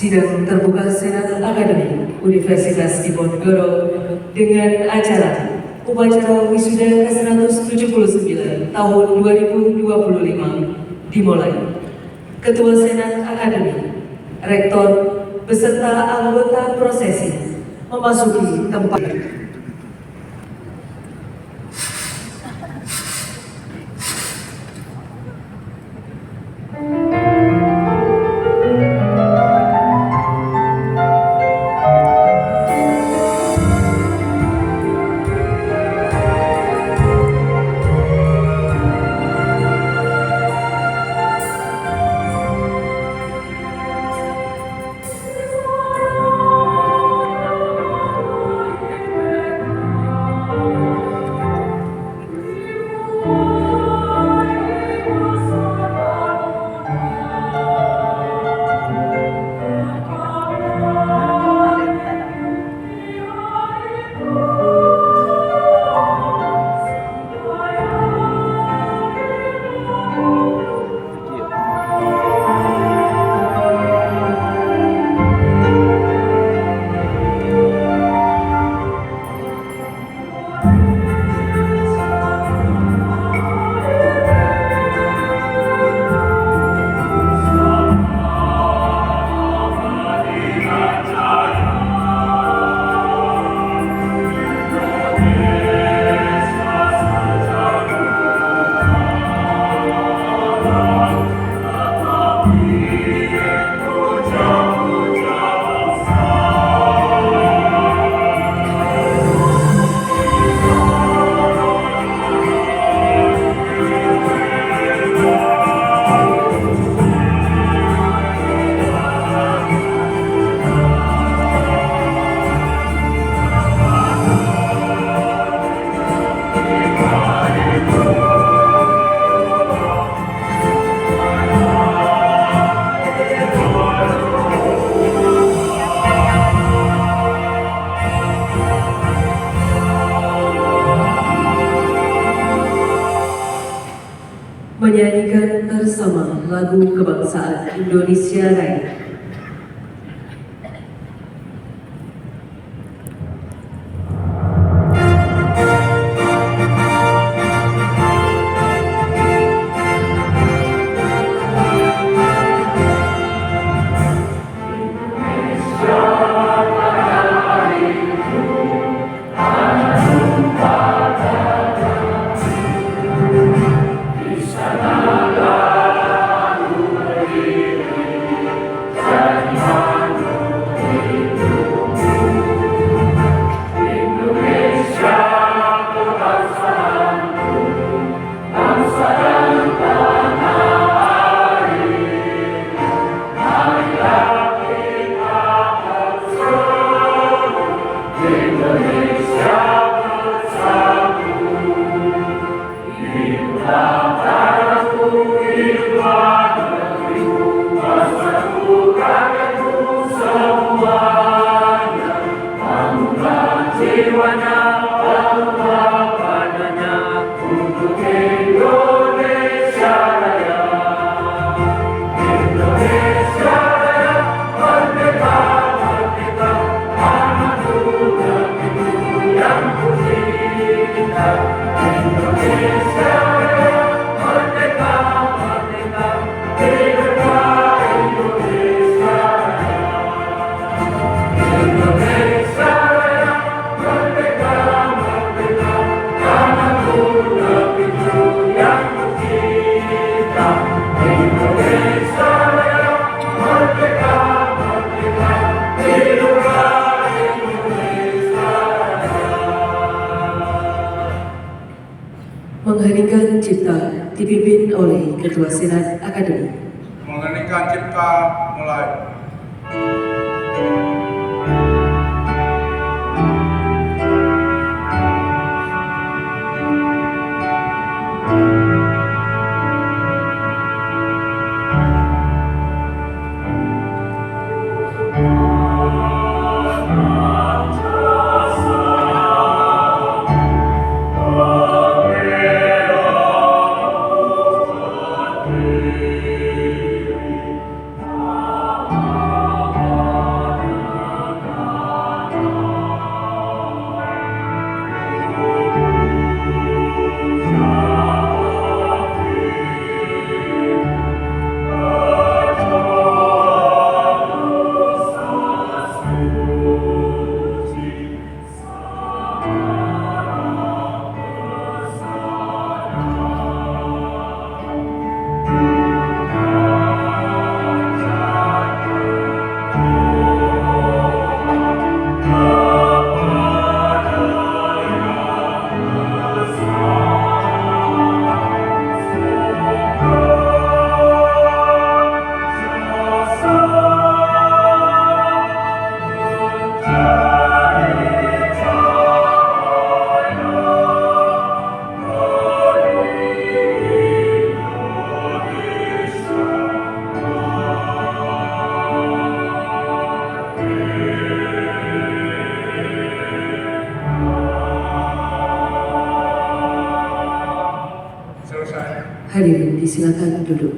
Sidang terbuka Senat Akademik Universitas Diponegoro dengan acara upacara wisuda ke-179 tahun 2025 dimulai. Ketua Senat Akademik, Rektor beserta anggota prosesi memasuki tempat. Menyanyikan bersama lagu kebangsaan Indonesia Raya. Mengheningkan Cipta dipimpin oleh Ketua Senat Akademik. Mengheningkan Cipta mulai. Hadirin disilakan duduk.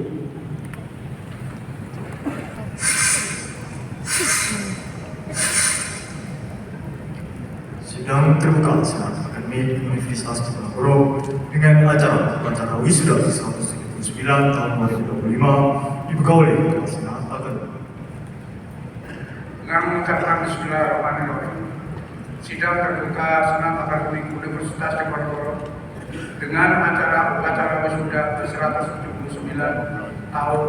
Sidang terbuka Senat Akademik Universitas Diponegoro dengan acara upacara wisuda 179 tahun 2025 dibuka oleh Ketua Senat Akademik. Dengan mengucapkan Bismillahirrahmanirrahim, sidang terbuka Senat Akademik Universitas Diponegoro dengan acara upacara wisuda ke-179 tahun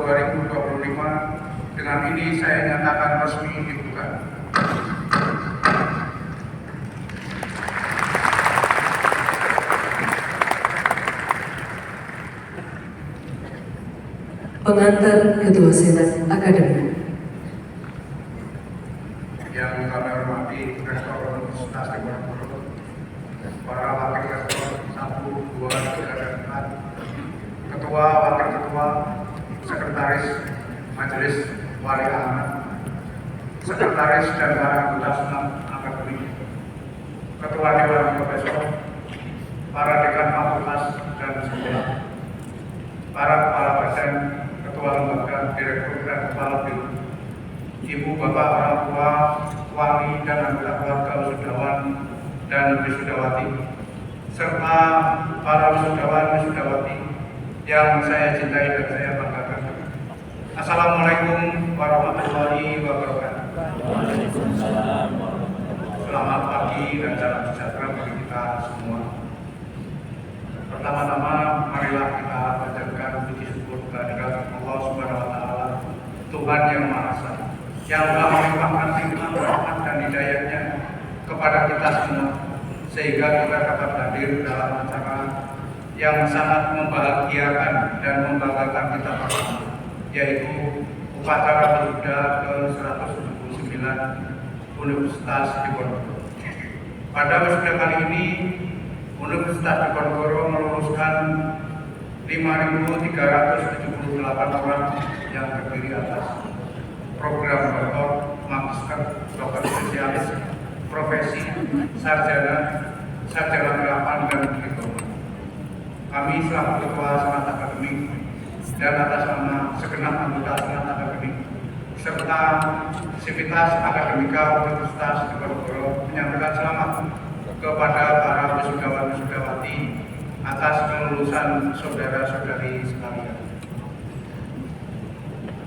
2025 dengan ini saya nyatakan resmi dibuka. Pengantar Ketua Senat Akademik. Yang kami hormati Rektor Universitas Diponegoro, para wakil rektor 1, 2, 3, dan 4, ketua, wakil ketua, sekretaris majelis wali amanat, sekretaris dan para anggota senat akademik, ketua dewan profesor, para dekan fakultas dan sekolah, para kepala badan, ketua lembaga, direktur dan kepala bin, ibu bapak orang tua, wali dan anggota keluarga wisudawan dan wisudawati, serta para wisudawan wisudawati yang saya cintai dan saya banggakan. Assalamualaikum warahmatullahi wabarakatuh. Selamat pagi dan salam sejahtera bagi kita semua. Pertama-tama marilah kita panjatkan puji syukur kehadirat Allah Subhanahu wa taala, Tuhan yang Maha Esa, yang telah melimpahkan nikmat rahmat dan hidayahnya kepada kita semua sehingga kita dapat hadir dalam acara yang sangat membahagiakan dan membanggakan kita bersama, yaitu upacara wisuda ke-179 Universitas Diponegoro. Pada wisuda kali ini Universitas Diponegoro meluluskan 5.378 orang yang terdiri atas program doktor, magister, dokter spesialis, profesi, sarjana, sarjana kelapan, dan diploma. Kami selaku Ketua Senat Akademik dan atas nama segenap anggota Senat Akademik serta Sivitas Akademika Universitas Diponegoro menyampaikan selamat kepada para wisudawan-wisudawati atas kelulusan saudara-saudari sekalian.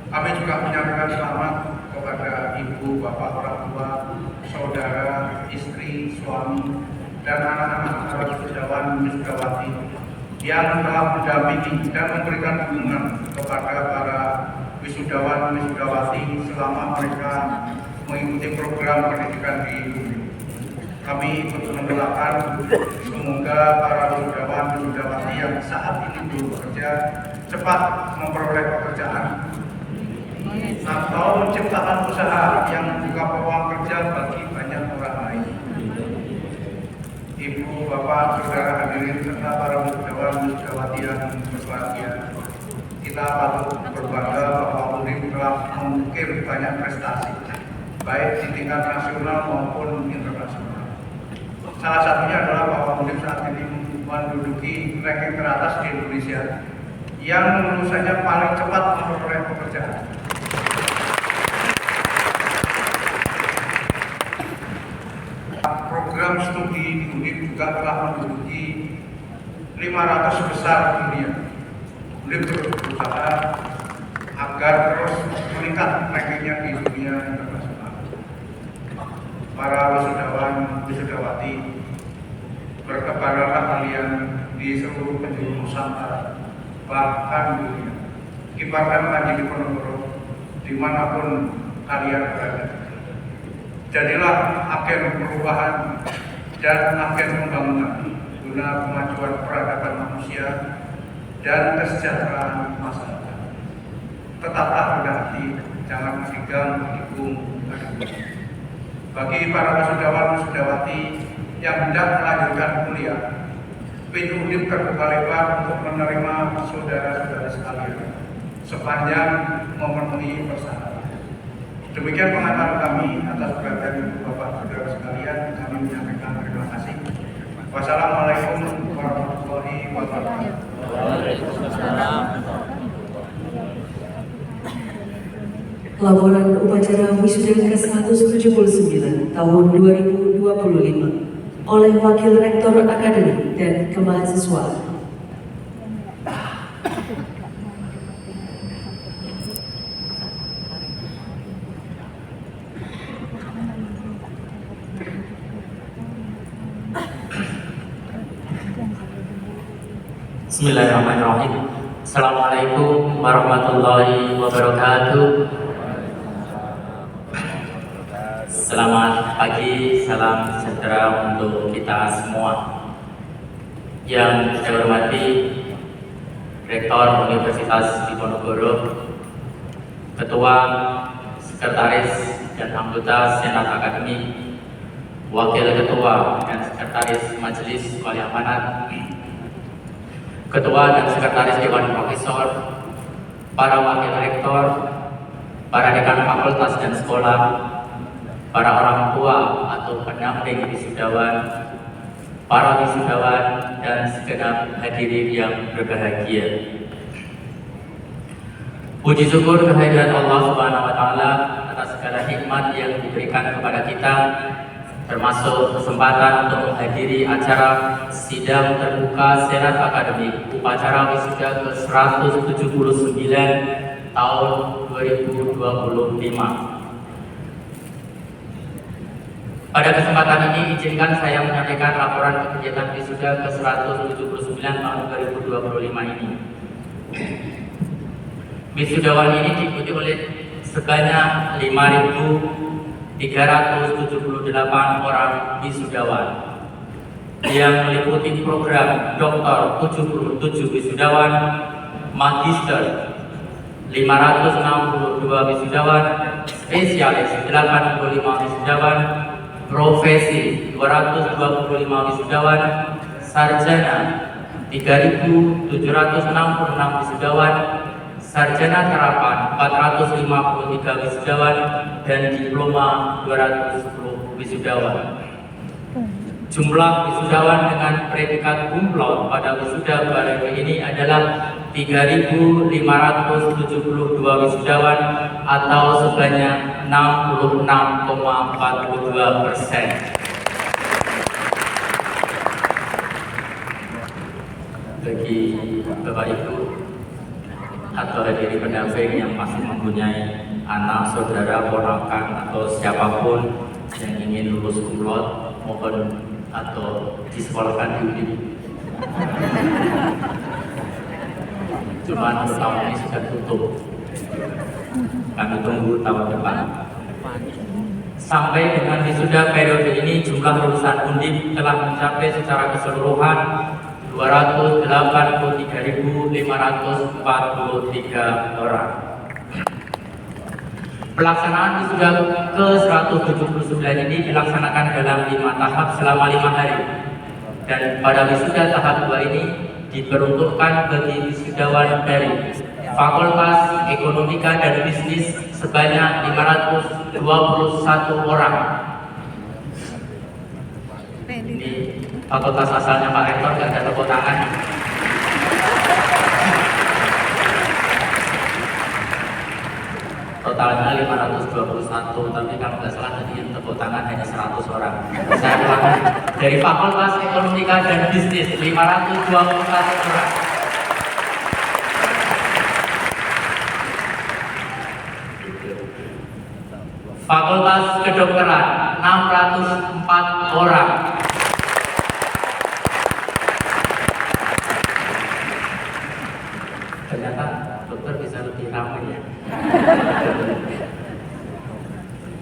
Kami juga menyampaikan selamat kepada ibu, bapak, orang tua, saudara, istri, suami, dan anak-anak para wisudawan-wisudawati yang telah mendampingi dan memberikan dukungan kepada para wisudawan-wisudawati selama mereka mengikuti program pendidikan di UNIF. Kami ikut mendoakan semoga para wisudawan-wisudawati yang saat ini belum bekerja cepat memperoleh pekerjaan atau menciptakan usaha yang membuka peluang kerja bagi banyak orang lain. Ibu, bapak, saudara hadirin serta para wisudawan-wisudawati yang berbahagia, kita patut berbangga bahwa UNIF telah mengukir banyak prestasi, baik di tingkat nasional maupun internasional. Salah satunya adalah bahwa UNIF saat ini menduduki ranking teratas di Indonesia yang lulusannya paling cepat memperoleh pekerjaan. Program studi di UNIF juga telah menduduki 500 besar dunia. UNIF terus berusaha agar terus meningkat rankingnya di dunia internasional. Para wisudawan-wisudawati, bertebaranlah kalian di seluruh penjuru Nusantara, bahkan dunia. Kibarkan Panji Diponegoro dimanapun kalian berada. Jadilah agen perubahan dan agen pembangunan guna kemajuan peradaban manusia dan kesejahteraan masyarakat. Tetaplah rendah hati, jangan meninggal mendukung akademik. Bagi para wisudawan-wisudawati yang hendak melanjutkan kuliah, pintu UNIF terbuka lebar untuk menerima saudara-saudara sekalian sepanjang memenuhi persyaratan. Demikian pengantar kami. Atas perhatian ibu bapak saudara sekalian, kami menyampaikan terima kasih. Wassalamualaikum warahmatullahi wabarakatuh. Laporan upacara wisuda ke-179 tahun 2025 oleh Wakil Rektor Akademik dan Kemahasiswaan. Bismillahirrahmanirrahim. Assalamualaikum warahmatullahi wabarakatuh. Selamat pagi, salam sejahtera untuk kita semua. Yang saya hormati Rektor Universitas Diponegoro, Ketua, Sekretaris, dan anggota Senat Akademik, Wakil Ketua dan Sekretaris Majelis Wali Amanat, Ketua dan Sekretaris Dewan Profesor, para Wakil Rektor, para Dekan Fakultas dan Sekolah, para orang tua atau pendamping wisudawan, para wisudawan, dan segenap hadirin yang berbahagia. Puji syukur kehadirat Allah Subhanahu wa Ta'ala atas segala nikmat yang diberikan kepada kita, termasuk kesempatan untuk menghadiri acara sidang terbuka Senat Akademik upacara wisuda ke-179 tahun 2025. Pada kesempatan ini, izinkan saya menyampaikan laporan kegiatan wisuda ke-179 tahun 2025 ini. Wisudawan ini diikuti oleh sebanyak 5.378 orang wisudawan yang meliputi program doktor 77 wisudawan, magister 562 wisudawan, spesialis 85 wisudawan, profesi 225 wisudawan, sarjana 3.766 wisudawan, sarjana terapan 453 wisudawan, dan diploma 210 wisudawan. Jumlah wisudawan dengan predikat cum laude pada wisuda baru ini adalah 3.572 wisudawan atau sebanyak 66,42%. Bagi Bapak Ibu atau hadirin pendamping yang masih mempunyai anak, saudara, ponakan, atau siapapun yang ingin lulus cum laude, mohon atau disekolahkan di UNIF. Cuman tahun ini sudah tutup. Kami tunggu tahun depan. Sampai dengan wisuda periode ini, jumlah lulusan UNDIP telah mencapai secara keseluruhan 283.543 orang. Pelaksanaan wisuda ke-179 ini dilaksanakan dalam 5 tahap selama 5 hari. Dan pada wisuda tahap 2 ini diperuntukkan bagi wisudawan dari Fakultas Ekonomika dan Bisnis sebanyak 521 orang. Ini fakultas asalnya Pak Rektor, nggak ada tepuk tangan. Totalnya 521, tapi kalau nggak salah tadi yang tepuk tangan hanya 100 orang. Saya ulangi, dari Fakultas Ekonomika dan Bisnis 521 orang. Fakultas Kedokteran 604 orang. Ternyata dokter bisa lebih ramai ya.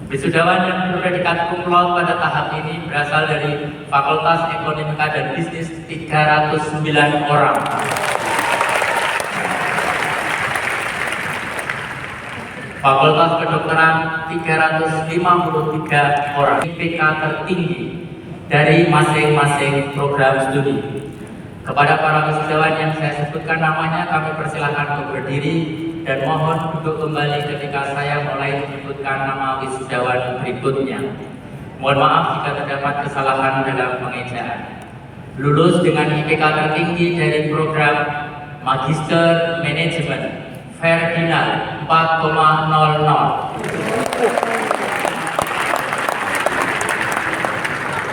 Wisudawan yang berpredikat cum laude pada tahap ini berasal dari Fakultas Ekonomika dan Bisnis 309 orang. Fakultas Kedokteran 353 orang. IPK tertinggi dari masing-masing program studi. Kepada para wisudawan yang saya sebutkan namanya, kami persilahkan untuk berdiri dan mohon duduk kembali ketika saya mulai menyebutkan nama wisudawan berikutnya. Mohon maaf jika terdapat kesalahan dalam pengejaan. Lulus dengan IPK tertinggi dari program Magister Manajemen Ferdinand 4,00.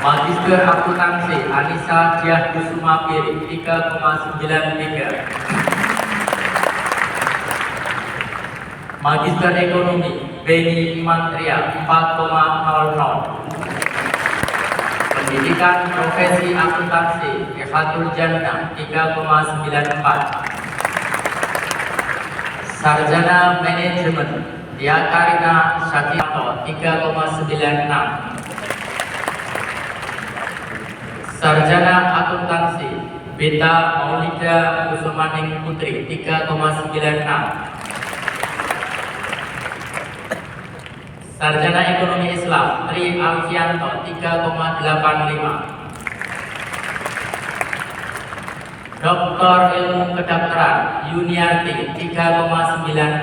Magister Akuntansi Anissa Diah Kusuma Piri 3,93. Magister Ekonomi Beni Imantria 4,00. Pendidikan Profesi Akuntansi Ehatul Jannah 3,94. Sarjana Manajemen Dia Karina Syakito 3,96. Sarjana Akuntansi Beta Maulida Kusumaning Putri 3,96. Sarjana Ekonomi Islam Tri Alfianto 3,85. Doktor Ilmu Kedokteran Yuniarti 3,96.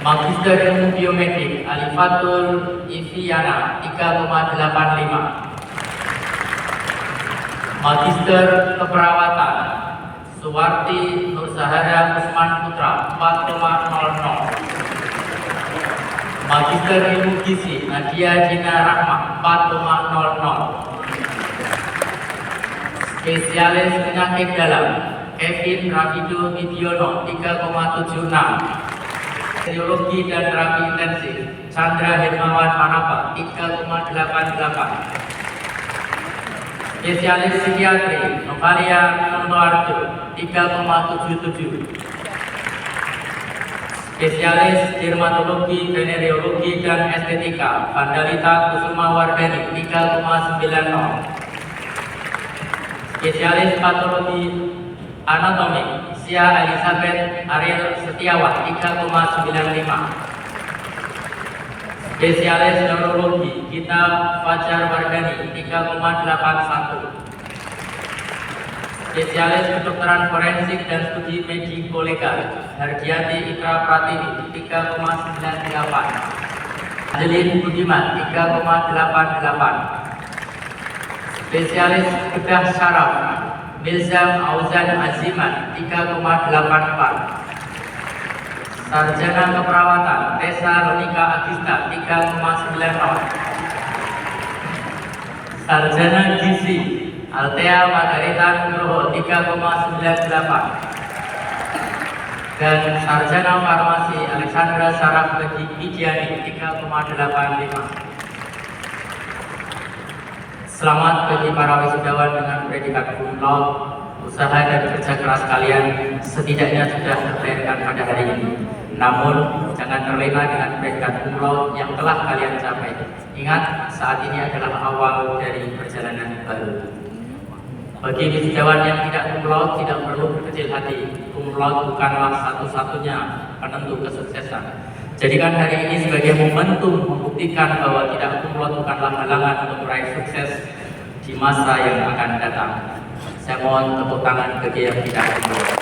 Magister Ilmu Biometrik Alifatul Ifiana 3,85. Magister Keperawatan Suwarti Nursahara Usman Putra 4,00. Magister Ilmu Gizi Nadia Jina Rahma 4,00. Spesialis Penyakit Dalam Kevin Rafido Widiono 3,76. Teologi dan Terapi Intensif Chandra Hermawan Manapa 3,88. Spesialis Psikiatri Novalia Nonoarjo 3,77. Spesialis Dermatologi, Venereologi dan Estetika Vandalita Kusuma Wardani 3,90. Spesialis Patologi Anatomi Sia Elizabeth Ariel Setiawan 3,95. Spesialis Neurologi Gita Fajar Wardani 3,81. Spesialis Kedokteran Forensik dan Studi Mediko Legal Hardiati Ikra Pratiwi 3,98. Angelin Budiman 3,88. Spesialis Bedah Syaraf Milzam Auzan Aziman 3,84. Sarjana Keperawatan Tessa Lonika Agista 3,90. Sarjana Gizi Altea Margareta Nugroho 3,98. Dan Sarjana Farmasi Alexandra Saraf Widiani 3,85. Selamat bagi para wisudawan dengan predikat cum laude. Usaha dan kerja keras kalian setidaknya sudah terbayarkan pada hari ini. Namun, jangan terlena dengan predikat cum laude yang telah kalian capai. Ingat, saat ini adalah awal dari perjalanan baru. Bagi wisudawan yang tidak cum laude, tidak perlu berkecil hati. Cum laude bukanlah satu-satunya penentu kesuksesan. Jadikan hari ini sebagai momentum membuktikan bahwa tidak cum laude bukanlah halangan untuk meraih sukses di masa yang akan datang. Saya mohon tepuk tangan bagi yang tidak cum laude.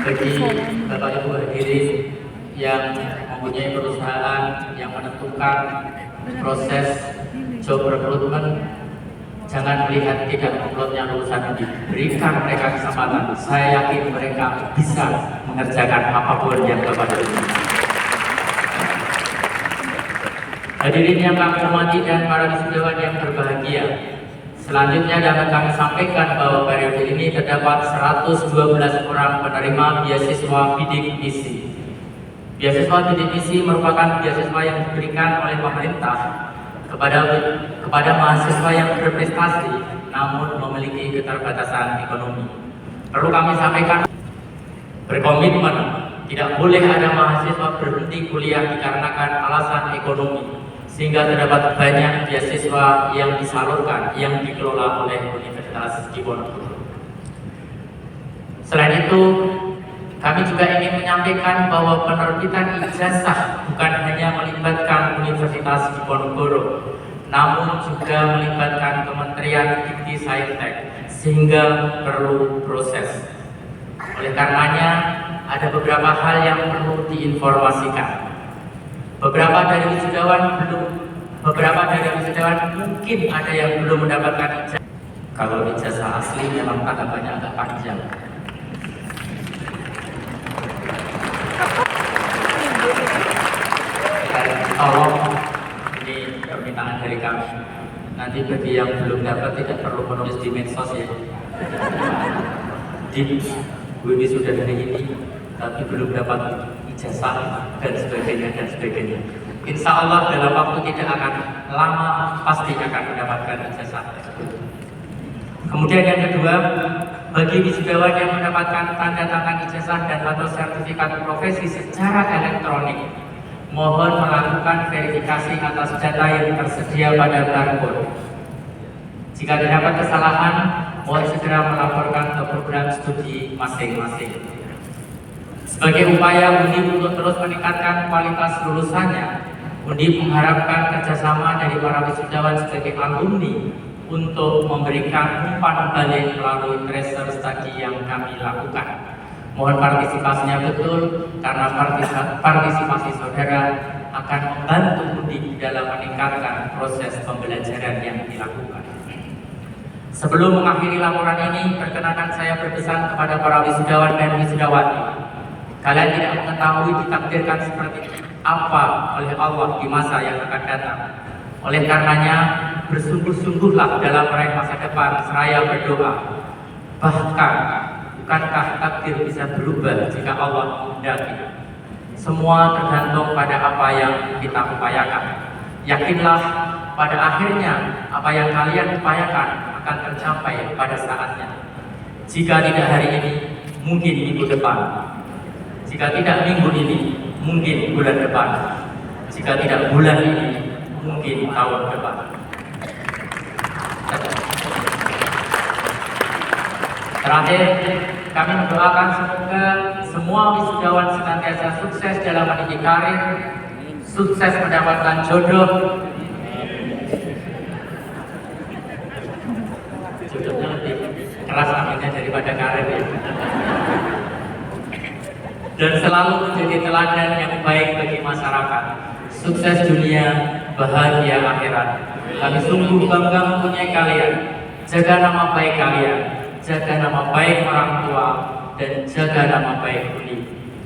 Bagi Bapak Ibu hadirin yang mempunyai perusahaan yang menentukan proses job recruitment, jangan melihat tidak cum laude-nya lulusan ini. Berikan mereka kesempatan. Saya yakin mereka bisa mengerjakan apapun yang Bapak lakukan. Hadirin yang kami hormati dan para wisudawan yang berbahagia, selanjutnya dapat kami sampaikan bahwa periode ini terdapat 112 orang penerima beasiswa bidik misi. Beasiswa bidik misi merupakan beasiswa yang diberikan oleh pemerintah kepada mahasiswa yang berprestasi namun memiliki keterbatasan ekonomi. Perlu kami sampaikan, berkomitmen tidak boleh ada mahasiswa berhenti kuliah dikarenakan alasan ekonomi, sehingga terdapat banyak beasiswa yang disalurkan yang dikelola oleh Universitas Diponegoro. Selain itu, kami juga ingin menyampaikan bahwa penerbitan ijazah bukan hanya melibatkan Universitas Diponegoro, namun juga melibatkan Kementerian Dikti Saintek, sehingga perlu proses. Oleh karenanya, ada beberapa hal yang perlu diinformasikan. Beberapa dari wisudawan belum Beberapa dari wisudawan mungkin ada yang belum mendapatkan ijazah. Kalau ijazah asli memang tahapannya agak panjang. Dan tolong, ini permintaan dari kami. Nanti bagi yang belum dapat tidak perlu menulis di medsos ya. Di wisuda hari ini tapi belum dapat ijazah dan sebagainya dan sebagainya. Insya Allah dalam waktu tidak akan lama pasti akan mendapatkan ijazah tersebut. Kemudian yang kedua, bagi wisudawan yang mendapatkan tanda tangan ijazah dan atau sertifikat profesi secara elektronik, mohon melakukan verifikasi atas data yang tersedia pada barcode. Jika terdapat kesalahan, mohon segera melaporkan ke program studi masing-masing. Sebagai upaya Undip untuk terus meningkatkan kualitas lulusannya, Undip mengharapkan kerjasama dari para wisudawan sebagai alumni untuk memberikan umpan balik melalui tracer study yang kami lakukan. Mohon partisipasinya betul, karena partisipasi saudara akan membantu Undip dalam meningkatkan proses pembelajaran yang dilakukan. Sebelum mengakhiri laporan ini, perkenankan saya berpesan kepada para wisudawan dan wisudawati. Kalian tidak mengetahui ditakdirkan seperti apa oleh Allah di masa yang akan datang. Oleh karenanya, bersungguh-sungguhlah dalam meraih masa depan seraya berdoa. Bahkan, bukankah takdir bisa berubah jika Allah menghendaki? Semua tergantung pada apa yang kita upayakan. Yakinlah, pada akhirnya apa yang kalian upayakan akan tercapai pada saatnya. Jika tidak hari ini, mungkin minggu depan. Jika tidak minggu ini, mungkin bulan depan. Jika tidak bulan ini, mungkin tahun depan. Terakhir, kami mendoakan semoga semua wisudawan senantiasa sukses dalam meniti karir, sukses mendapatkan jodoh. Jodohnya lebih keras aminnya daripada karir ya. Dan selalu menjadi teladan yang baik bagi masyarakat. Sukses dunia, bahagia akhirat. Kami sungguh bangga mempunyai kalian. Jaga nama baik kalian, jaga nama baik orang tua, dan jaga nama baik Undip.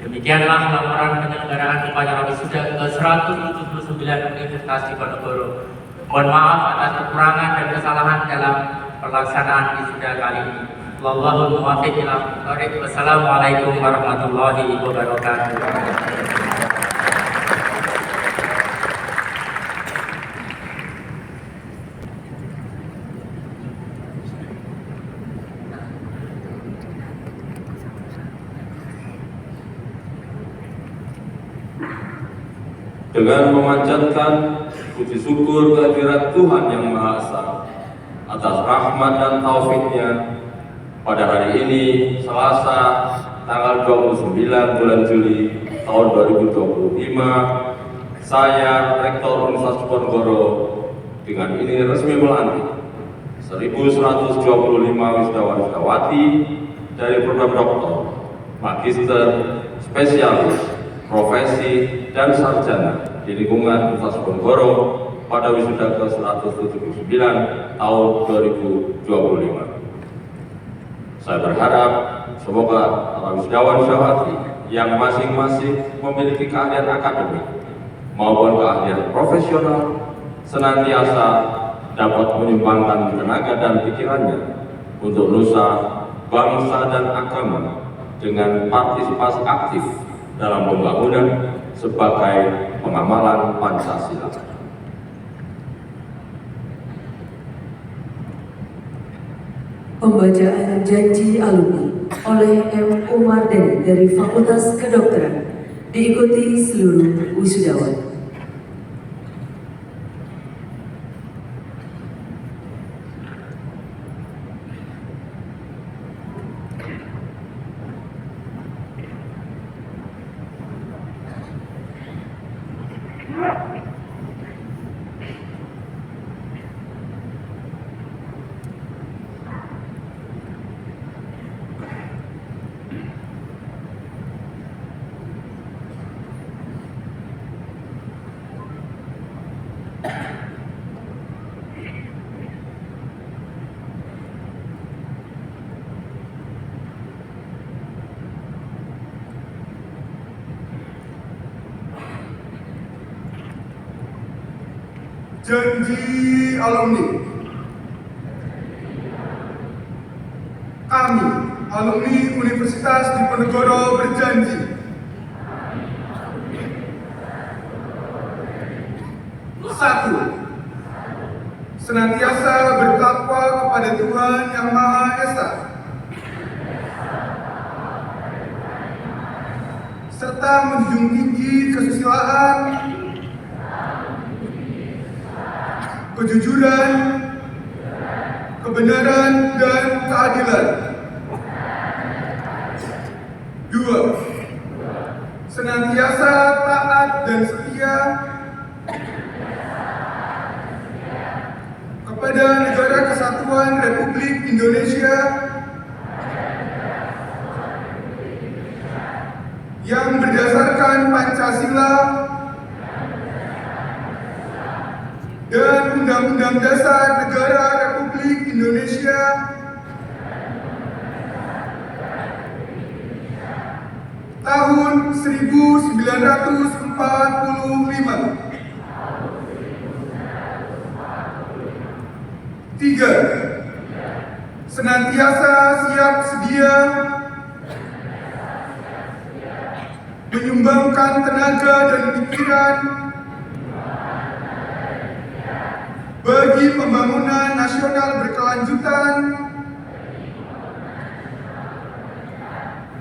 Demikianlah laporan penyelenggaraan upacara wisuda ke-179 Universitas Diponegoro. Mohon maaf atas kekurangan dan kesalahan dalam pelaksanaan wisuda kali ini. Wallahul muwaffiq ila thoriq. Wassalamualaikum warahmatullahi wabarakatuh. Dengan memanjatkan puji syukur kehadirat Tuhan Yang Maha Esa atas rahmat dan taufik-Nya, pada hari ini Selasa tanggal 29 bulan Juli tahun 2025, saya Rektor Universitas Diponegoro dengan ini resmi melantik 1125 wisudawan-wisudawati dari program doktor, magister, spesialis, profesi, dan sarjana di lingkungan Universitas Diponegoro pada wisuda ke-179 tahun 2025. Saya berharap semoga para wisudawan-wisudawati yang masing-masing memiliki keahlian akademik maupun keahlian profesional senantiasa dapat menyumbangkan tenaga dan pikirannya untuk nusa, bangsa, dan agama dengan partisipasi aktif dalam pembangunan sebagai pengamalan Pancasila. Pembacaan janji alumni oleh M. Umardani dari Fakultas Kedokteran diikuti seluruh wisudawan. Janji alumni. Kami, alumni Universitas Diponegoro berjanji satu, senantiasa bertakwa kepada Tuhan Yang Maha Esa, serta menjunjung tinggi kesusilaan, kejujuran, kebenaran, dan keadilan. Dua, senantiasa taat dan setia kepada Negara Kesatuan Republik Indonesia yang berdasarkan Pancasila dan Undang-Undang Dasar Negara Republik Indonesia tahun 1945. Tiga, senantiasa siap sedia menyumbangkan tenaga dan pikiran bagi pembangunan nasional berkelanjutan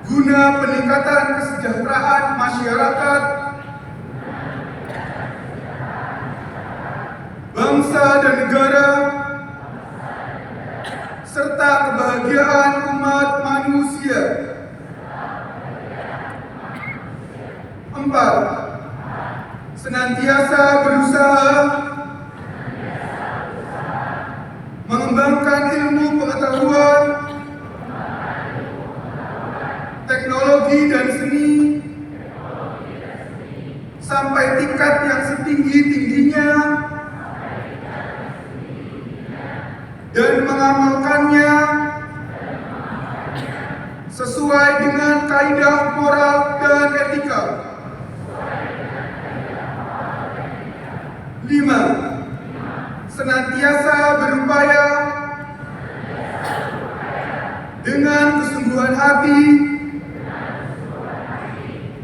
guna peningkatan kesejahteraan masyarakat, bangsa dan negara, serta kebahagiaan umat manusia. Empat, senantiasa berusaha mengembangkan ilmu pengetahuan, teknologi dan seni sampai tingkat yang setinggi-tingginya dan mengamalkannya sesuai dengan kaidah moral dan etika. 5. Senantiasa berupaya dengan kesungguhan hati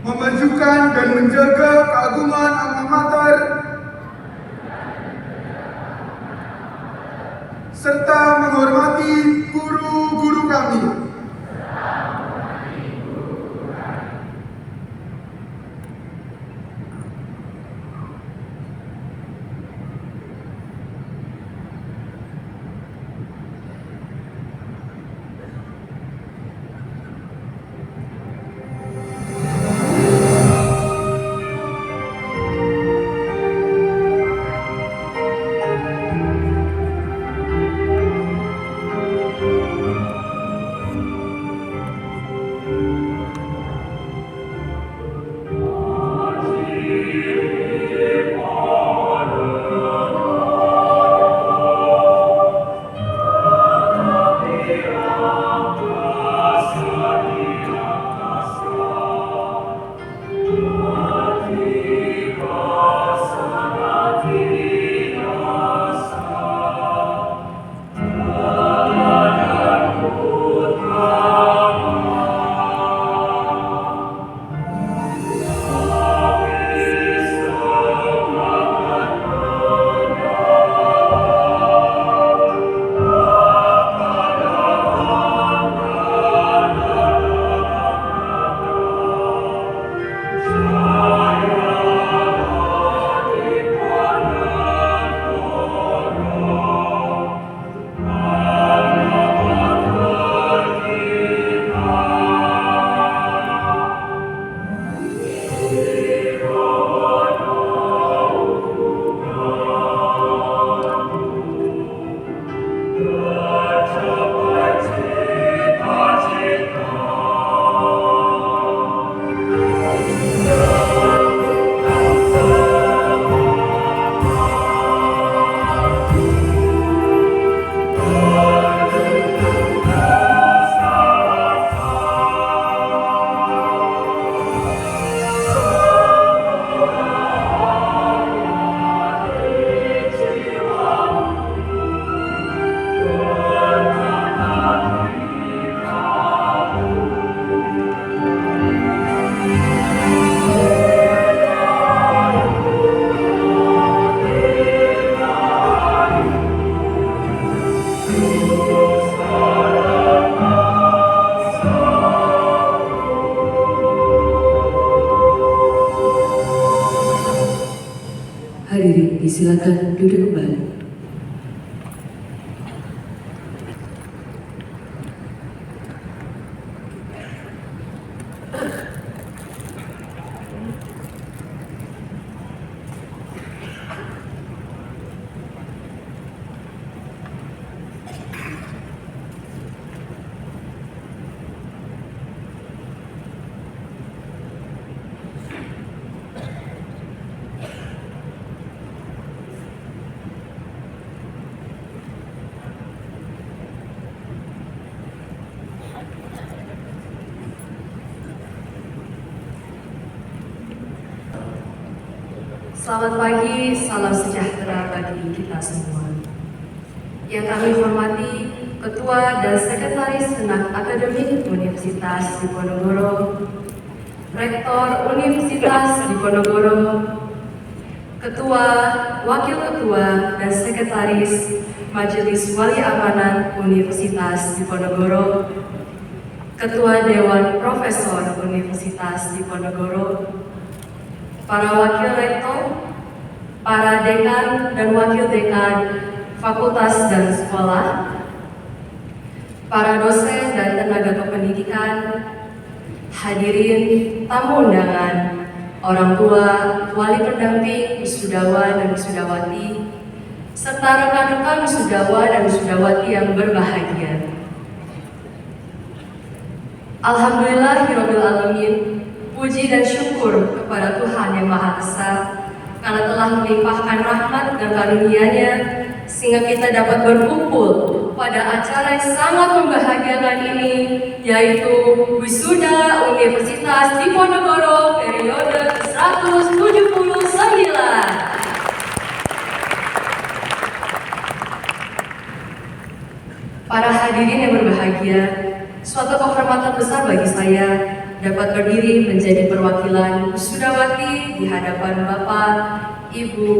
memajukan dan menjaga keagungan alma mater serta menghormati guru-guru kami. Silakan duduk kembali. Selamat pagi, salam sejahtera bagi kita semua. Yang kami hormati Ketua dan Sekretaris Senat Akademik Universitas Diponegoro, Rektor Universitas Diponegoro, Ketua, Wakil Ketua, dan Sekretaris Majelis Wali Amanat Universitas Diponegoro, Ketua Dewan Profesor Universitas Diponegoro, para wakil rektor, para dekan dan wakil dekan fakultas dan sekolah, para dosen dan tenaga kependidikan, hadirin, tamu undangan, orang tua, wali pendamping, wisudawan dan wisudawati, serta rekan-rekan wisudawan dan wisudawati yang berbahagia. Alhamdulillahirabbil alamin. Puji dan syukur kepada Tuhan Yang Maha Esa karena telah melimpahkan rahmat dan karunia-Nya sehingga kita dapat berkumpul pada acara yang sangat membahagiakan ini, yaitu Wisuda Universitas Diponegoro periode ke-179. Para hadirin yang berbahagia, suatu kehormatan besar bagi saya dapat berdiri menjadi perwakilan wisudawati di hadapan Bapak, Ibu,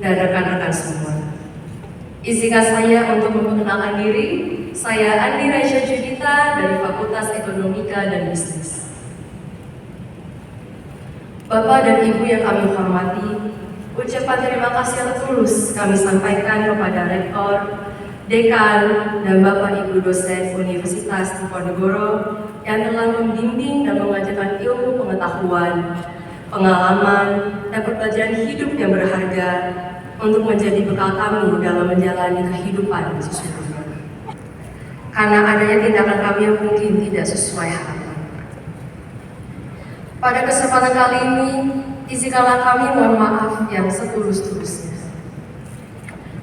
dan rekan-rekan semua. Izinkan saya untuk memperkenalkan diri. Saya Andi Raisya Judita dari Fakultas Ekonomika dan Bisnis. Bapak dan Ibu yang kami hormati, ucapan terima kasih yang tulus kami sampaikan kepada Rektor, Dekan, dan Bapak Ibu dosen Universitas Diponegoro yang telah membimbing dan mengajarkan ilmu pengetahuan, pengalaman, dan pelajaran hidup yang berharga untuk menjadi bekal kami dalam menjalani kehidupan sesungguhnya. Karena adanya tindakan kami yang mungkin tidak sesuai harapan. Pada kesempatan kali ini, izinkanlah kami mohon maaf yang setulus-tulusnya.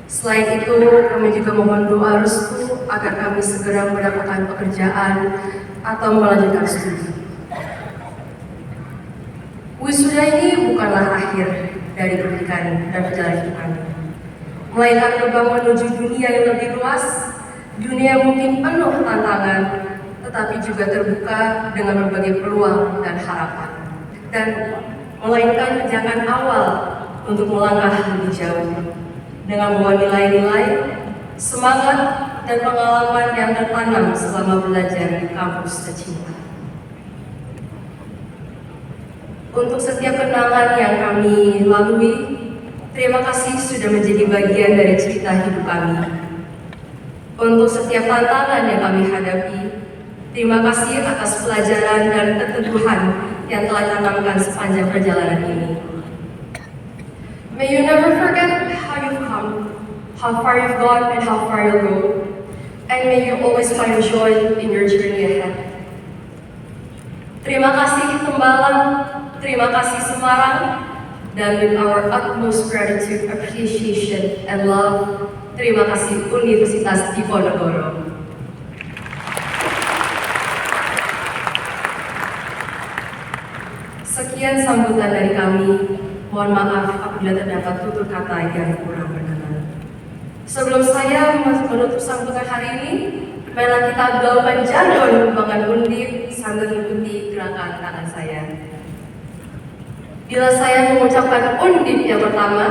Selain itu, kami juga mohon doa restu agar kami segera mendapatkan pekerjaan atau melanjutkan studi. Wisuda ini bukanlah akhir dari pendidikan dan perjalanan hidup kami, melainkan gerbang menuju dunia yang lebih luas, dunia yang mungkin penuh tantangan, tetapi juga terbuka dengan berbagai peluang dan harapan, dan melainkan pijakan awal untuk melangkah lebih jauh dengan membawa nilai-nilai, semangat, dan pengalaman yang tertanam selama belajar di kampus tercinta. Untuk setiap kenangan yang kami lalui, terima kasih sudah menjadi bagian dari cerita hidup kami. Untuk setiap tantangan yang kami hadapi, terima kasih atas pelajaran dan keteguhan yang telah ditanamkan sepanjang perjalanan ini. May you never forget how you've come, how far you've gone, and how far you'll go. And may you always find joy in your journey ahead. Terima kasih Tembalang, terima kasih Semarang, dan with our utmost gratitude, appreciation, and love, terima kasih Universitas Diponegoro. Sekian sambutan dari kami. Mohon maaf apabila terdapat tutur kata yang kurang berkenan. Sebelum saya menutup sambutan hari ini, marilah kita gaulkan jargon kembangan Undip sambil mengikuti gerakan tangan saya. Bila saya mengucapkan Undip yang pertama,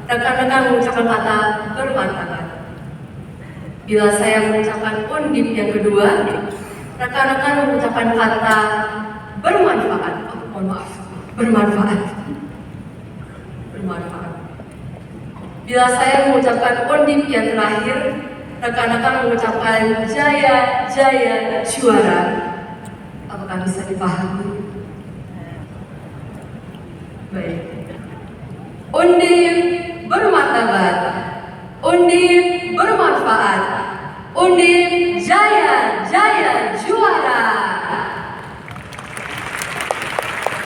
rekan-rekan mengucapkan kata bermartabat. Bila saya mengucapkan Undip yang kedua, rekan-rekan mengucapkan kata bermanfaat. Mohon maaf, bermanfaat. Bermanfaat. Bila saya mengucapkan undip yang terakhir, rekan-rekan mengucapkan jaya, jaya, juara. Apakah bisa dipahami? Baik. Undip bermartabat, undip bermanfaat, undip jaya, jaya, juara.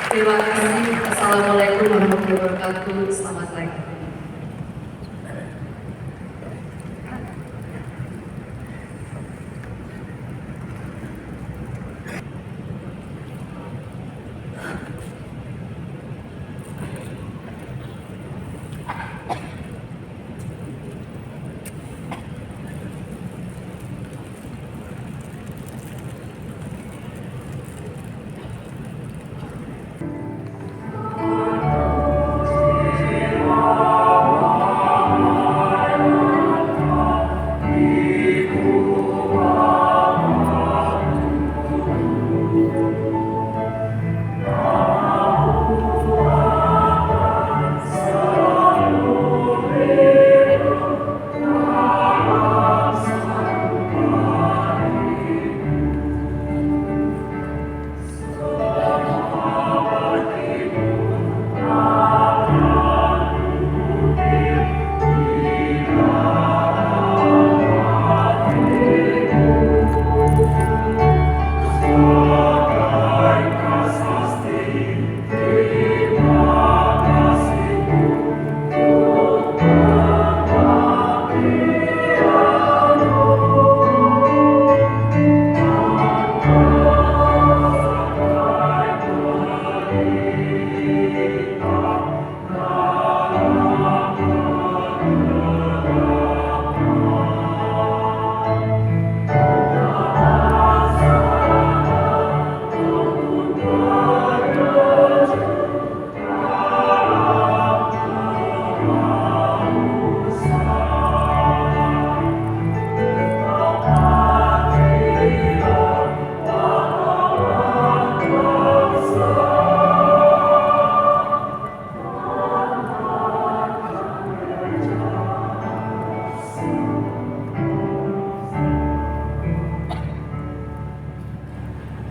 Terima kasih. Assalamualaikum warahmatullahi wabarakatuh. Selamat pagi.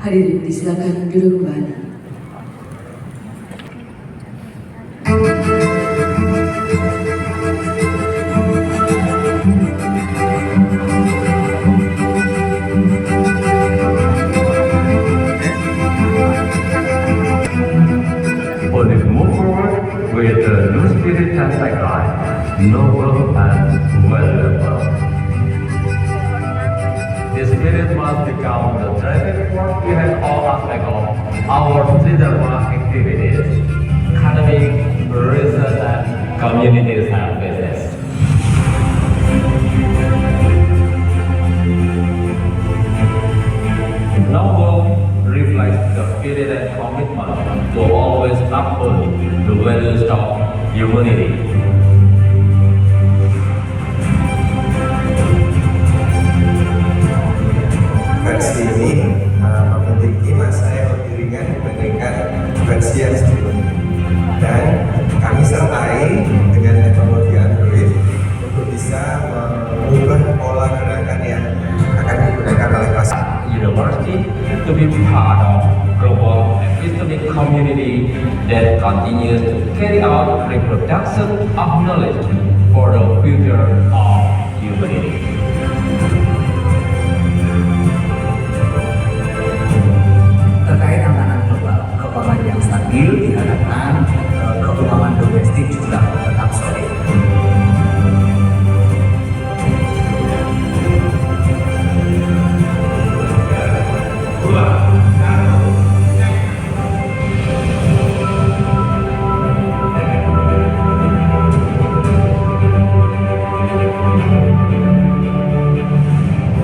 Hadirin disilakan duduk kembali. For this move forward with the new spirit and tagline, noble and valuable. This spirit must become the driving force behind all aspects of our Tridharma activities, academic, research, and community services. Noble reflects the spirit and commitment to always uphold the values of humanity. Versi ini memiliki masa yang lebih ringan dibandingkan versi yang sebelumnya, dan kami sertai dengan teknologi Android untuk bisa mengubah pola gerakan yang akan digunakan oleh pasien. University to be part of global epistemic community that continues to carry out reproduction of knowledge for the future of humanity. Terkait tantangan global, keuangan yang stabil diharapkan keuangan domestik juga tetap solid.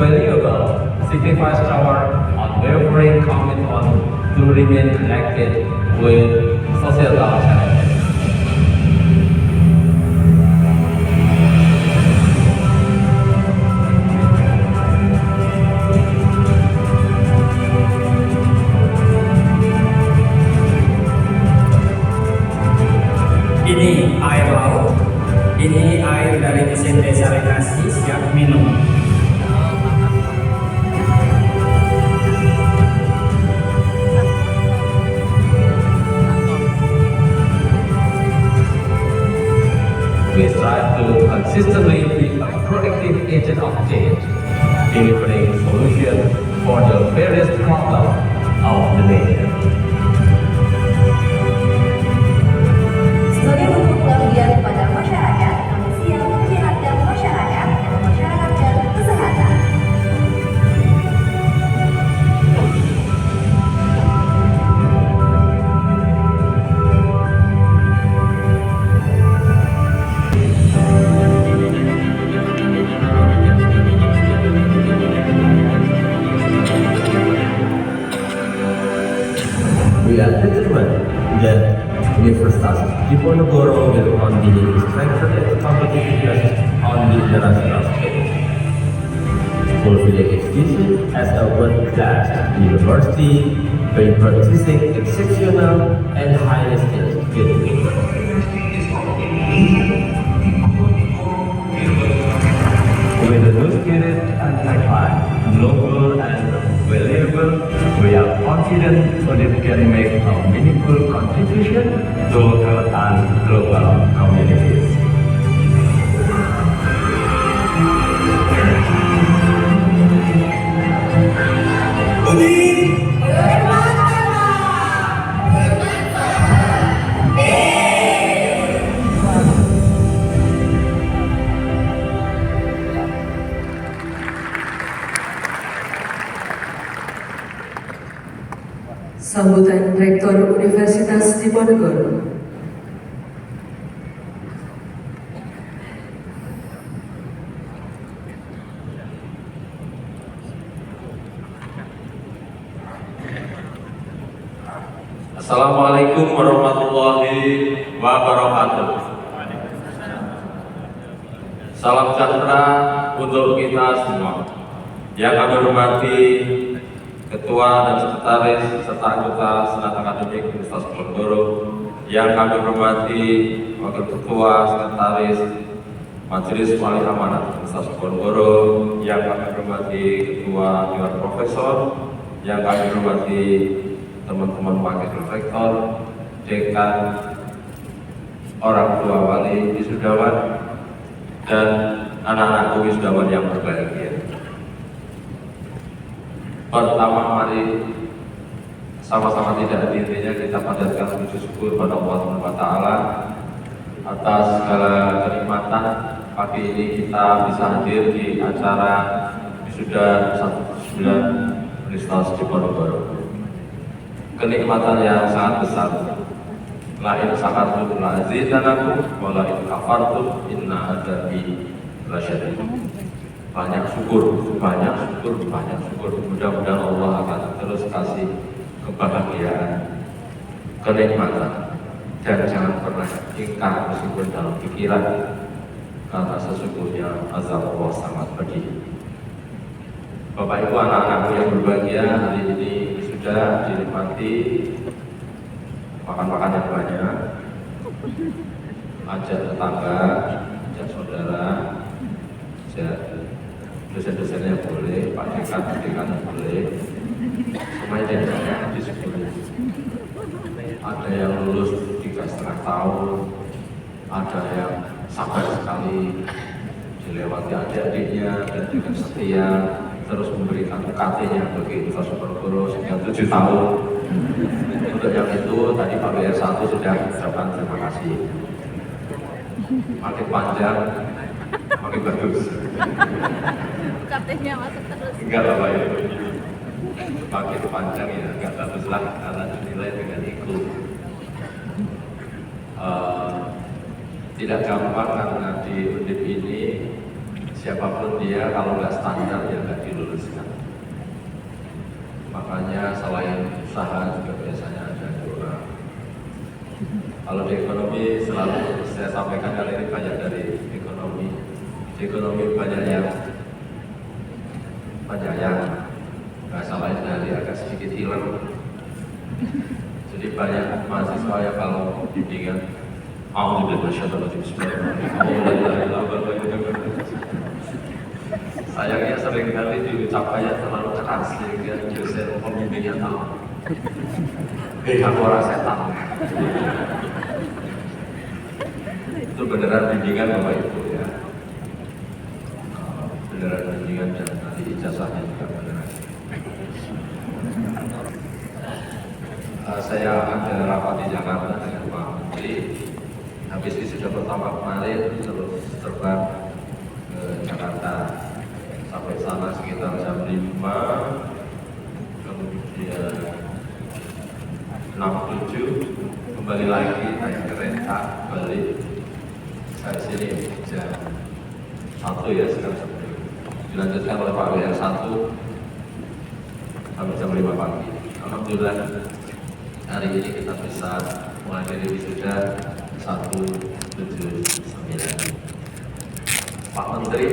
Valuable signifies our unwavering commitment to remain connected with societal challenges. Ini air laut, ini air consistently be a proactive agent of change, delivering solutions for the various problems of the nation. Sebagai bentuk pengabdian kepada masyarakat, kami siap menyehatkan masyarakat dan masyarakatkan kesehatan. We are determined that Universitas Diponegoro will continue to strengthen its competitiveness on the international stage, fulfilling its duty as a world-class university by producing exceptional and highly skilled people. With a new spirit and pipeline, noble and valuable, we are confident it can make a meaningful contribution to local and global communities. Sambutan Rektor Universitas Diponegoro. Assalamualaikum warahmatullahi wabarakatuh. Salam sejahtera untuk kita semua. Yang kami hormati Ketua dan Sekretaris serta anggota Senat Akademik Universitas Diponegoro, yang kami hormati Wakil Ketua, Sekretaris Majelis Wali Amanat Universitas Diponegoro, yang kami hormati Ketua Dewan Profesor, yang kami hormati teman-teman Wakil Rektor, Dekan, orang tua wali wisudawan, dan anak-anak wisudawan yang berbahagia. Pertama, mari sama-sama tidak henti-hentinya kita panjatkan puji syukur pada Allah SWT atas segala kenikmatan. Pagi ini kita bisa hadir di acara wisuda 179 Universitas Diponegoro. Kenikmatan yang sangat besar. La in syakartum la azidanakum wa la in kafartum inna adzabi lasyadid. Banyak syukur. Mudah-mudahan Allah akan terus kasih kebahagiaan, kenikmatan, dan jangan pernah ingkar meskipun dalam pikiran, karena sesungguhnya azab Allah sangat pedih. Bapak Ibu, anak-anakku yang berbahagia, hari ini sudah dinikmati makan-makan yang banyak, ajak tetangga, ajak saudara, ajak dosen-dosennya boleh, Pak Dekan boleh, semuanya diajak disyukuri. Ada yang lulus 3,5 tahun, ada yang sabar sekali dilewati adik-adiknya dan dengan setia terus memberikan UKT-nya bagi Universitas Diponegoro sehingga 7 tahun. Untuk yang itu tadi Pak BR1 sudah mengucapkan terima kasih. Makin panjang, makin bagus. UKT-nya masuk terus. Enggak Bapak Ibu, makin panjang ya enggak baguslah karena dinilai dengan itu. Tidak gampang karena di undip ini siapapun dia kalau nggak standar ya nggak diluluskan. Makanya selain usaha juga biasanya ada doa. Kalau di ekonomi selalu saya sampaikan kali ini banyak dari ekonomi. Di ekonomi banyak yang nggak salah dari agak sedikit hilang. Jadi banyak mahasiswa yang kalau bimbingan sayangnya sering kali diucapkannya terlalu keras sehingga dosen pembimbingnya tahu. Aku orang setan. Itu beneran bimbingan Bapak Ibu ya. beneran bimbingan dan nanti ijazahnya juga beneran. Saya ada rapat di Jakarta dengan Pak Menteri. Habis sudah pertama kemarin terus terbang ke Jakarta, sampai sana sekitar jam 5, kemudian 6.7 kembali lagi naik kereta balik saya sini jam 1 ya, sekarang dilanjutkan oleh Pak WR 1 sampai jam 5 pagi. Alhamdulillah hari ini kita bisa mulai dari wisuda 179. Pak Menteri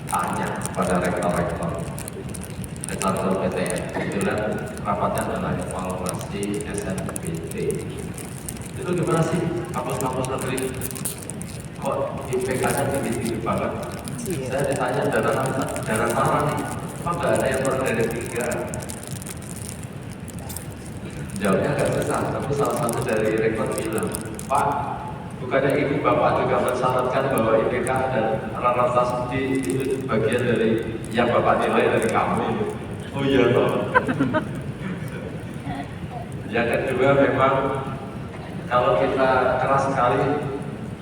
tanya pada rektor-rektor PTN, kebetulan rapatnya adalah evaluasi SNBT. Itu gimana sih kampus-kampus negeri kok IPK-nya tinggi-tinggi banget? Saya ditanya daerah mana nih? Apa nggak ada yang kurang dari 3? Jawabnya agak susah, tapi salah satu dari rektor bilang, Pak, bukannya ibu bapak juga mensyaratkan bahwa IPK dan rata-rata studi itu bagian dari yang bapak nilai dari kamu? Oh iya toh. Yang kedua memang kalau kita keras sekali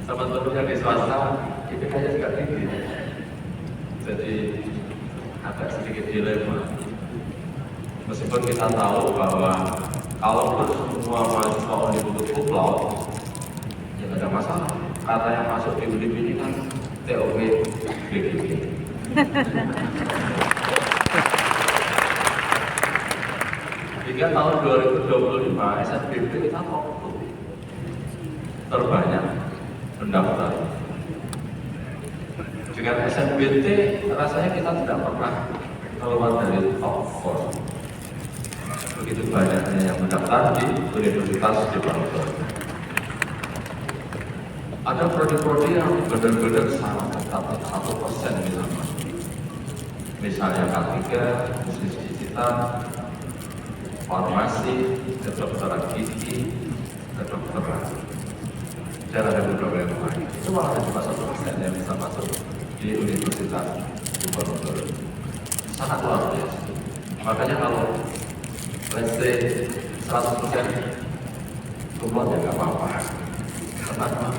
teman-teman yang di swasta, IPK-nya juga tinggi. Jadi agak sedikit dilema. Meskipun kita tahu bahwa kalau semua mahasiswa dibutuh upload, ya nggak ada masalah. Kata yang masuk di UNIP ini kan TOP BGP. Hingga tahun 2025 SNBP kita top terbanyak pendaftar. Dengan SNBT rasanya kita tidak pernah keluar dari top 4. Begitu banyaknya yang mendaftar di universitas di Bangkok. Ada prodi-prodi yang benar-benar sangat ketat, 1% misalnya. Misalnya K3, bisnis digital, farmasi, kedokteran gigi, kedokteran. Dan ada beberapa yang lain. Itu malah cuma 1% yang bisa masuk di universitas di Bangkok. Sangat luar biasa. Makanya kalau let's say 100% kumlot ya nggak apa-apa. Kenapa?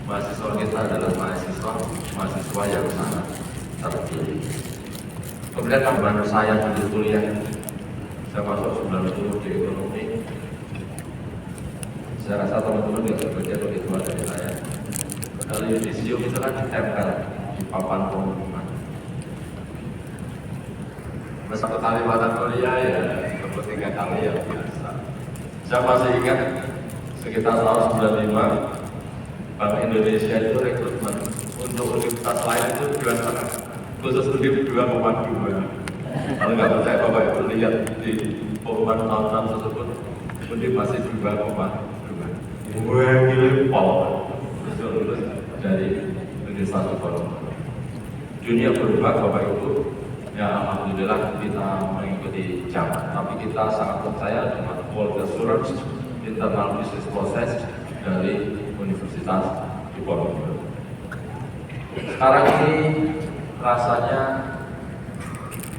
Mahasiswa kita adalah mahasiswa yang sangat terpilih. Kemudian tambahan saya dulu kuliah, saya masuk 90 di ekonomi. Saya rasa teman-teman juga bekerja lebih tua dari saya. Kalau yudisium itu kan ditempel di papan pengumuman. Satu kali mata kuliah ya, atau 3 kali ya biasa. Saya masih ingat sekitar tahun 95, Bank Indonesia itu rekrutmen untuk universitas lain itu 2,5, khusus UNIP 2,2. Kalau nggak percaya Bapak Ibu lihat di pengumuman tahun-tahun tersebut, UNIP masih 2,2. Gue pilih Pol, lulus dari Universitas Diponegoro. Dunia berubah Bapak Ibu. Ya, alhamdulillah kita mengikuti zaman, tapi kita sangat percaya dengan quality assurance internal business process dari Universitas Diponegoro. Sekarang ini rasanya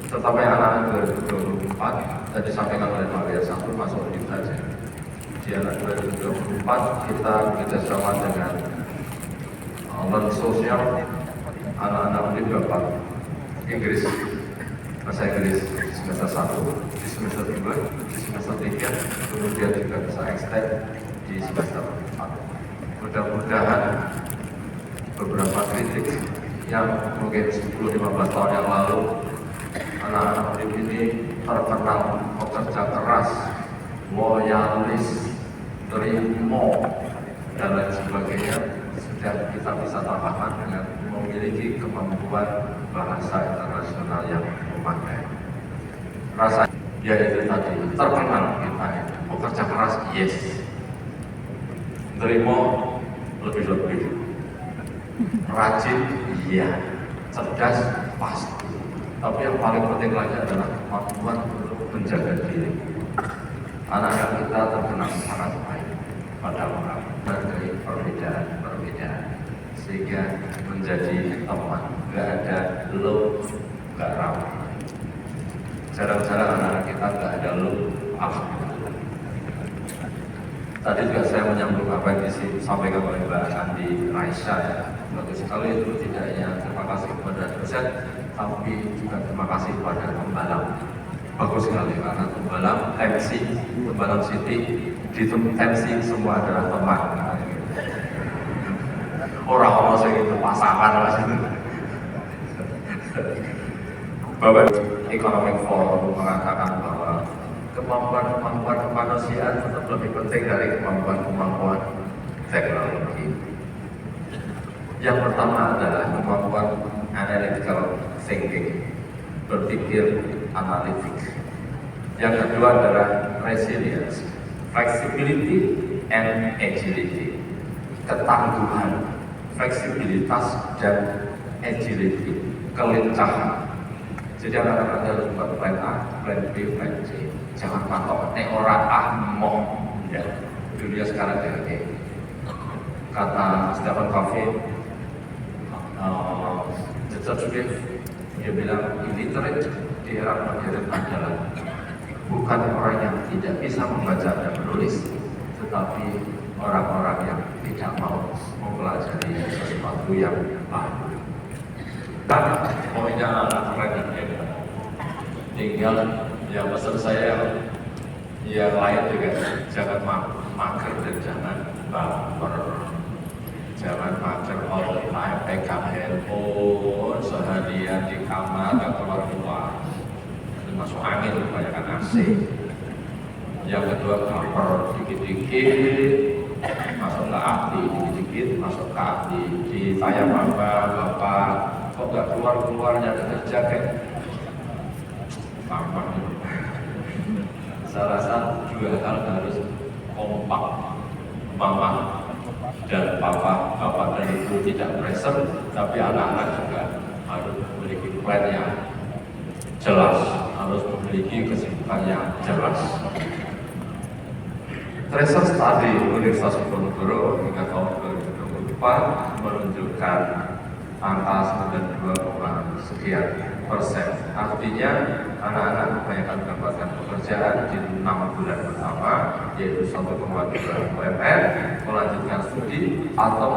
tercapai anak 2024, tadi sampaikan oleh Pak WR 1 masuk di saja. Di anak 2024 kita bekerjasama dengan Learn Social, anak-anak UNIP dapat Inggris, bahasa Inggris di semester 1, di semester 2, di semester 3, kemudian juga bisa extend di semester 4. Mudah-mudahan beberapa kritik yang mungkin 10-15 tahun yang lalu anak-anak UNIP ini terkenal pekerja keras, loyalis, terima, dan lain sebagainya, sudah kita bisa tambahkan dengan memiliki kemampuan bahasa internasional yang memadai. Rasa yaitu tadi terkenal kita pekerja keras, yes, terima lebih-lebih, rajin, iya, cerdas, pasti. Tapi yang paling penting lagi adalah kemampuan untuk menjaga diri. Anak-anak kita terkenal sangat baik pada orang dari perbedaan-perbedaan, sehingga menjadi teman nggak ada lo, nggak ramai. Jarang-jarang anak-anak kita nggak ada lo, alhamdulillah. Tadi juga saya menyambung apa yang disampaikan oleh Mbak Andi Raisya ya. Bagus sekali itu, tidak hanya terima kasih kepada dosen, tapi juga terima kasih kepada pembalap. Bagus sekali karena pembalap MC, pembalap City di MC semua adalah teman. Orang-orang yang itu pasangan lah. Bapak Economic Forum mengatakan bahwa kemampuan kemanusiaan tetap lebih penting dari kemampuan teknologi. Yang pertama adalah kemampuan analytical thinking, berpikir analitik. Yang kedua adalah resilience, flexibility and agility, ketangguhan, fleksibilitas dan agility, kelincahan. Jadi anak-anak harus buat plan A, plan B, plan C. Jangan patok, nek ora mau. Ya, dunia sekarang kayak kata Stephen Covey, juga dia bilang illiterate di era modern adalah bukan orang yang tidak bisa membaca dan menulis, tetapi orang-orang yang tidak mau mempelajari sesuatu yang baru. Dan poinnya anak keren ya. Tinggal yang pesan saya yang lain juga jangan mager dan jangan baper. Jangan mager all the time, pegang handphone seharian di kamar gak keluar-keluar. Masuk angin kebanyakan AC. Yang kedua baper dikit-dikit masuk ke hati, dikit-dikit masuk ke hati. Ditanya bapak kok gak keluar-keluarnya ada jaket? Mama. Saya rasa dua hal harus kompak, mama dan papa dan ibu tidak pressure, tapi anak-anak juga harus memiliki plan yang jelas, harus memiliki kesibukan yang jelas. Tracer Study Universitas Diponegoro hingga tahun 2024 menunjukkan angka 92,sekian%. Artinya anak-anak kebanyakan mendapatkan pekerjaan di 6 bulan pertama, yaitu 1,2 UMR, melanjutkan studi atau